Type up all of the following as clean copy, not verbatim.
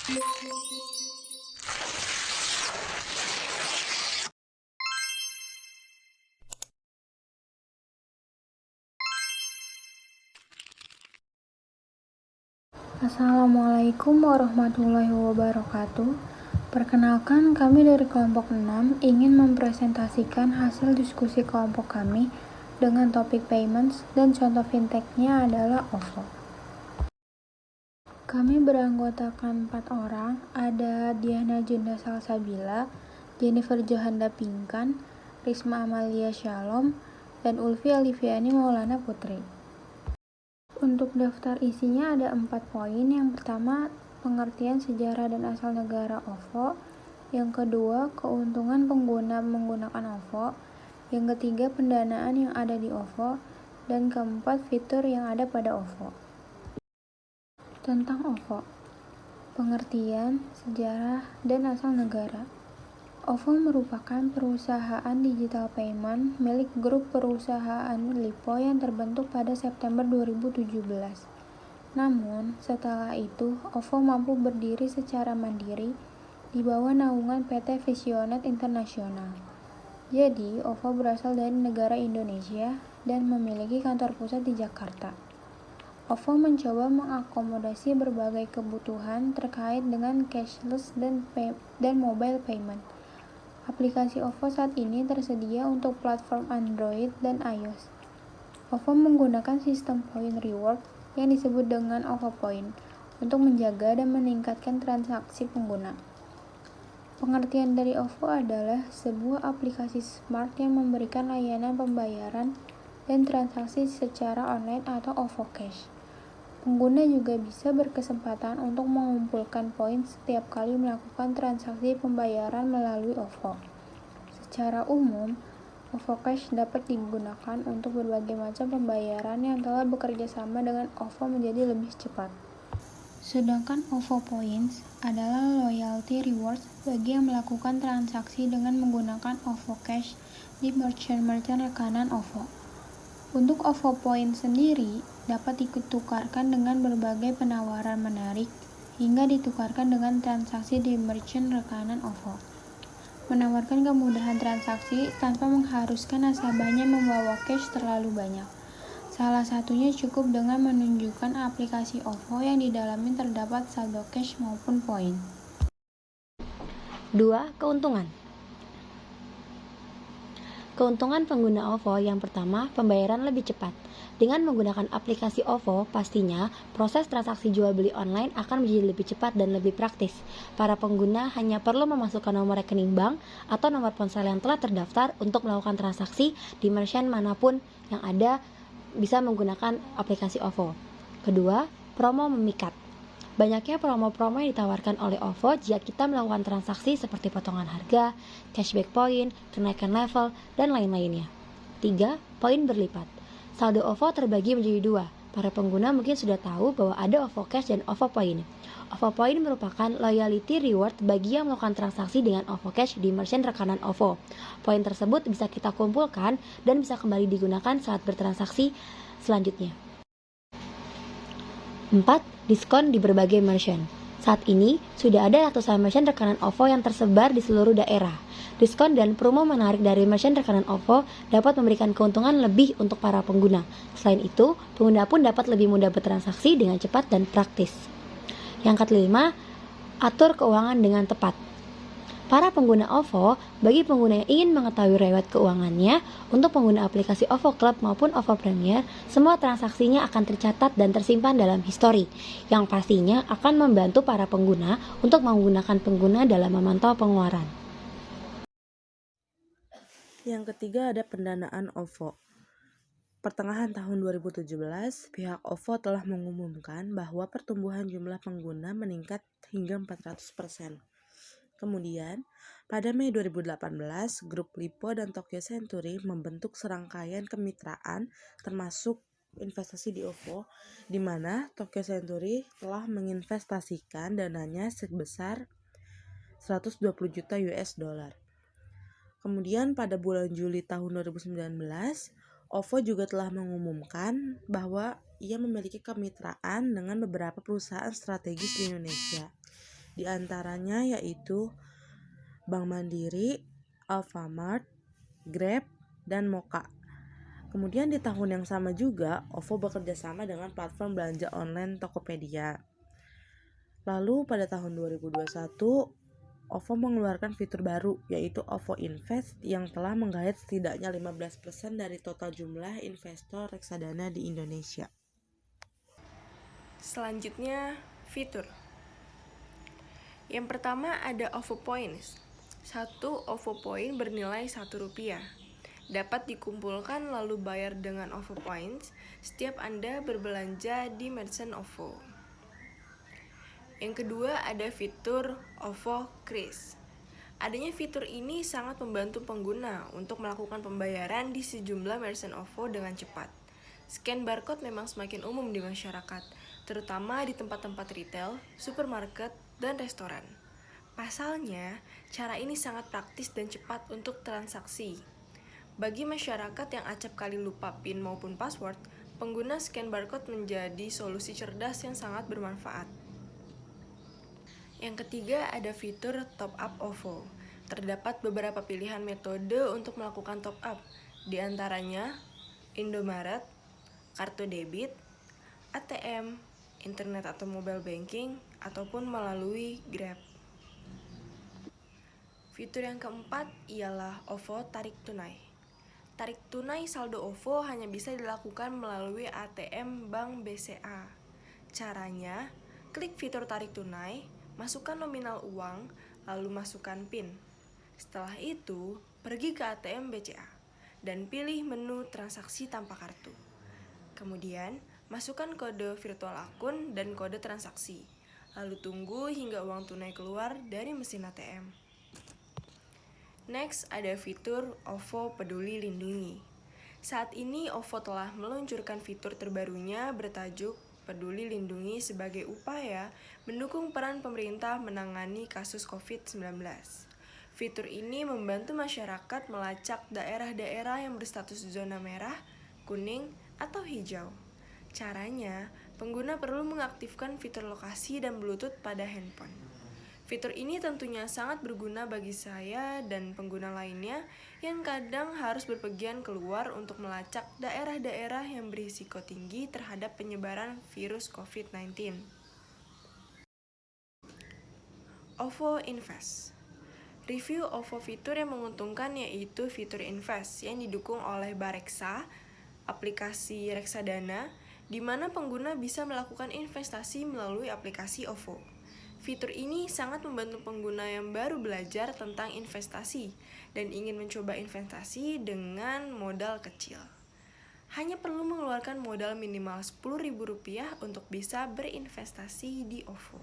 Assalamualaikum warahmatullahi wabarakatuh. Perkenalkan, kami dari kelompok 6 ingin mempresentasikan hasil diskusi kelompok kami dengan topik payments dan contoh fintech-nya adalah OVO. Kami beranggotakan 4 orang, ada Diana Junda Salsabila, Jennifer Johanda Pinkan, Risma Amalia Shalom, dan Ulfi Alifiani Maulana Putri. Untuk daftar isinya ada 4 poin. Yang pertama, pengertian sejarah dan asal negara OVO. Yang kedua, keuntungan pengguna menggunakan OVO. Yang ketiga, pendanaan yang ada di OVO. Dan keempat, fitur yang ada pada OVO. Tentang OVO, pengertian, sejarah, dan asal negara. OVO merupakan perusahaan digital payment milik grup perusahaan Lipo yang terbentuk pada September 2017. Namun, setelah itu, OVO mampu berdiri secara mandiri di bawah naungan PT Visionet Internasional. Jadi, OVO berasal dari negara Indonesia dan memiliki kantor pusat di Jakarta. OVO mencoba mengakomodasi berbagai kebutuhan terkait dengan cashless dan mobile payment. Aplikasi OVO saat ini tersedia untuk platform Android dan iOS. OVO menggunakan sistem point reward yang disebut dengan OVO Point untuk menjaga dan meningkatkan transaksi pengguna. Pengertian dari OVO adalah sebuah aplikasi smart yang memberikan layanan pembayaran dan transaksi secara online atau OVO Cash. Pengguna juga bisa berkesempatan untuk mengumpulkan poin setiap kali melakukan transaksi pembayaran melalui OVO. Secara umum, OVO Cash dapat digunakan untuk berbagai macam pembayaran yang telah bekerja sama dengan OVO menjadi lebih cepat. Sedangkan OVO Points adalah loyalty rewards bagi yang melakukan transaksi dengan menggunakan OVO Cash di merchant-merchant rekanan OVO. Untuk OVO Points sendiri dapat ditukarkan dengan berbagai penawaran menarik hingga ditukarkan dengan transaksi di merchant rekanan OVO. Menawarkan kemudahan transaksi tanpa mengharuskan nasabahnya membawa cash terlalu banyak. Salah satunya cukup dengan menunjukkan aplikasi OVO yang di dalamnya terdapat saldo cash maupun poin. 2. Keuntungan. Keuntungan pengguna OVO yang pertama, pembayaran lebih cepat. Dengan menggunakan aplikasi OVO, pastinya proses transaksi jual beli online akan menjadi lebih cepat dan lebih praktis. Para pengguna hanya perlu memasukkan nomor rekening bank atau nomor ponsel yang telah terdaftar untuk melakukan transaksi di merchant manapun yang ada bisa menggunakan aplikasi OVO. Kedua, promo memikat. Banyaknya promo-promo yang ditawarkan oleh OVO jika kita melakukan transaksi seperti potongan harga, cashback point, kenaikan level, dan lain-lainnya. 3. Poin berlipat. Saldo OVO terbagi menjadi 2. Para pengguna mungkin sudah tahu bahwa ada OVO Cash dan OVO Point. OVO Point merupakan loyalty reward bagi yang melakukan transaksi dengan OVO Cash di merchant rekanan OVO. Poin tersebut bisa kita kumpulkan dan bisa kembali digunakan saat bertransaksi selanjutnya. 4. Diskon di berbagai merchant. Saat ini, sudah ada ratusan merchant rekanan OVO yang tersebar di seluruh daerah. Diskon dan promo menarik dari merchant rekanan OVO dapat memberikan keuntungan lebih untuk para pengguna. Selain itu, pengguna pun dapat lebih mudah bertransaksi dengan cepat dan praktis. Yang kelima, atur keuangan dengan tepat. Para pengguna OVO, bagi pengguna yang ingin mengetahui riwayat keuangannya, untuk pengguna aplikasi OVO Club maupun OVO Premier, semua transaksinya akan tercatat dan tersimpan dalam histori, yang pastinya akan membantu para pengguna untuk menggunakan pengguna dalam memantau pengeluaran. Yang ketiga ada pendanaan OVO. Pertengahan tahun 2017, pihak OVO telah mengumumkan bahwa pertumbuhan jumlah pengguna meningkat hingga 400%. Kemudian, pada Mei 2018, grup Lipo dan Tokyo Century membentuk serangkaian kemitraan termasuk investasi di OVO, di mana Tokyo Century telah menginvestasikan dananya sebesar 120 juta US dollar. Kemudian pada bulan Juli tahun 2019, OVO juga telah mengumumkan bahwa ia memiliki kemitraan dengan beberapa perusahaan strategis di Indonesia. Di antaranya yaitu Bank Mandiri, Alfamart, Grab, dan Moka. Kemudian di tahun yang sama juga, OVO bekerja sama dengan platform belanja online Tokopedia. Lalu pada tahun 2021, OVO mengeluarkan fitur baru yaitu OVO Invest yang telah menggait setidaknya 15% dari total jumlah investor reksadana di Indonesia. Selanjutnya, fitur. Yang pertama ada OVO Points. Satu OVO Point bernilai Rp1. Dapat dikumpulkan lalu bayar dengan OVO Points setiap Anda berbelanja di merchant OVO. Yang kedua ada fitur OVO Kris. Adanya fitur ini sangat membantu pengguna untuk melakukan pembayaran di sejumlah merchant OVO dengan cepat. Scan barcode memang semakin umum di masyarakat, terutama di tempat-tempat retail, supermarket, dan restoran. Pasalnya, cara ini sangat praktis dan cepat untuk transaksi. Bagi masyarakat yang acap kali lupa PIN maupun password, pengguna scan barcode menjadi solusi cerdas yang sangat bermanfaat. Yang ketiga ada fitur top up OVO. Terdapat beberapa pilihan metode untuk melakukan top up, di antaranya Indomaret, kartu debit, ATM, internet atau mobile banking, ataupun melalui Grab. Fitur yang keempat ialah OVO Tarik Tunai. Tarik tunai saldo OVO hanya bisa dilakukan melalui ATM Bank BCA. Caranya, klik fitur tarik tunai, masukkan nominal uang, lalu masukkan PIN. Setelah itu, pergi ke ATM BCA dan pilih menu transaksi tanpa kartu. Kemudian, masukkan kode virtual akun dan kode transaksi. Lalu tunggu hingga uang tunai keluar dari mesin ATM. Next, ada fitur OVO Peduli Lindungi. Saat ini, OVO telah meluncurkan fitur terbarunya bertajuk Peduli Lindungi sebagai upaya mendukung peran pemerintah menangani kasus COVID-19. Fitur ini membantu masyarakat melacak daerah-daerah yang berstatus zona merah, kuning, atau hijau. Caranya, pengguna perlu mengaktifkan fitur lokasi dan Bluetooth pada handphone. Fitur ini tentunya sangat berguna bagi saya dan pengguna lainnya yang kadang harus berpergian keluar untuk melacak daerah-daerah yang berisiko tinggi terhadap penyebaran virus COVID-19. OVO Invest. Review OVO fitur yang menguntungkan yaitu fitur Invest yang didukung oleh Bareksa, aplikasi reksadana, di mana pengguna bisa melakukan investasi melalui aplikasi OVO. Fitur ini sangat membantu pengguna yang baru belajar tentang investasi dan ingin mencoba investasi dengan modal kecil. Hanya perlu mengeluarkan modal minimal Rp10.000 untuk bisa berinvestasi di OVO.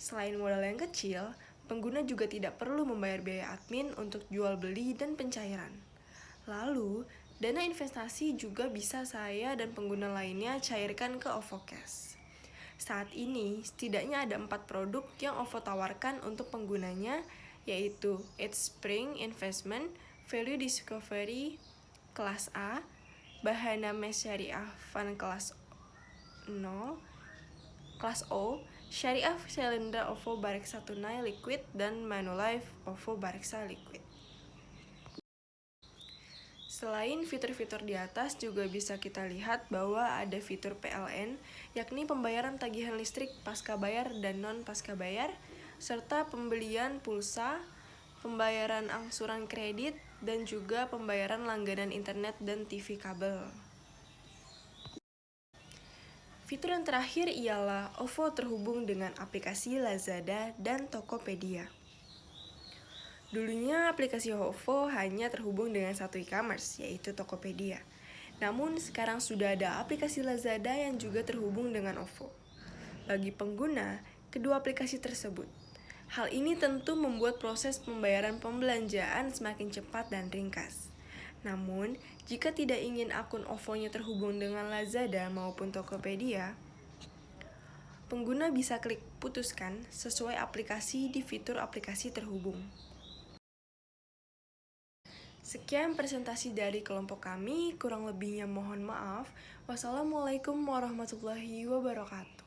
Selain modal yang kecil, pengguna juga tidak perlu membayar biaya admin untuk jual beli dan pencairan. Lalu, dana investasi juga bisa saya dan pengguna lainnya cairkan ke OVO Cash. Saat ini, setidaknya ada 4 produk yang OVO tawarkan untuk penggunanya, yaitu Spring Investment, Value Discovery kelas A, Bahana Mes Syariah Fund kelas 0, kelas O, Syariah Cylinder OVO Bareksa Tunai Liquid, dan Manulife OVO Bareksa Liquid. Selain fitur-fitur di atas, juga bisa kita lihat bahwa ada fitur PLN, yakni pembayaran tagihan listrik pasca bayar dan non pasca bayar, serta pembelian pulsa, pembayaran angsuran kredit, dan juga pembayaran langganan internet dan TV kabel. Fitur yang terakhir ialah OVO terhubung dengan aplikasi Lazada dan Tokopedia. Dulunya aplikasi OVO hanya terhubung dengan satu e-commerce, yaitu Tokopedia. Namun sekarang sudah ada aplikasi Lazada yang juga terhubung dengan OVO. Bagi pengguna, kedua aplikasi tersebut. Hal ini tentu membuat proses pembayaran pembelanjaan semakin cepat dan ringkas. Namun, jika tidak ingin akun OVO-nya terhubung dengan Lazada maupun Tokopedia, pengguna bisa klik putuskan sesuai aplikasi di fitur aplikasi terhubung. Sekian presentasi dari kelompok kami, kurang lebihnya mohon maaf. Wassalamualaikum warahmatullahi wabarakatuh.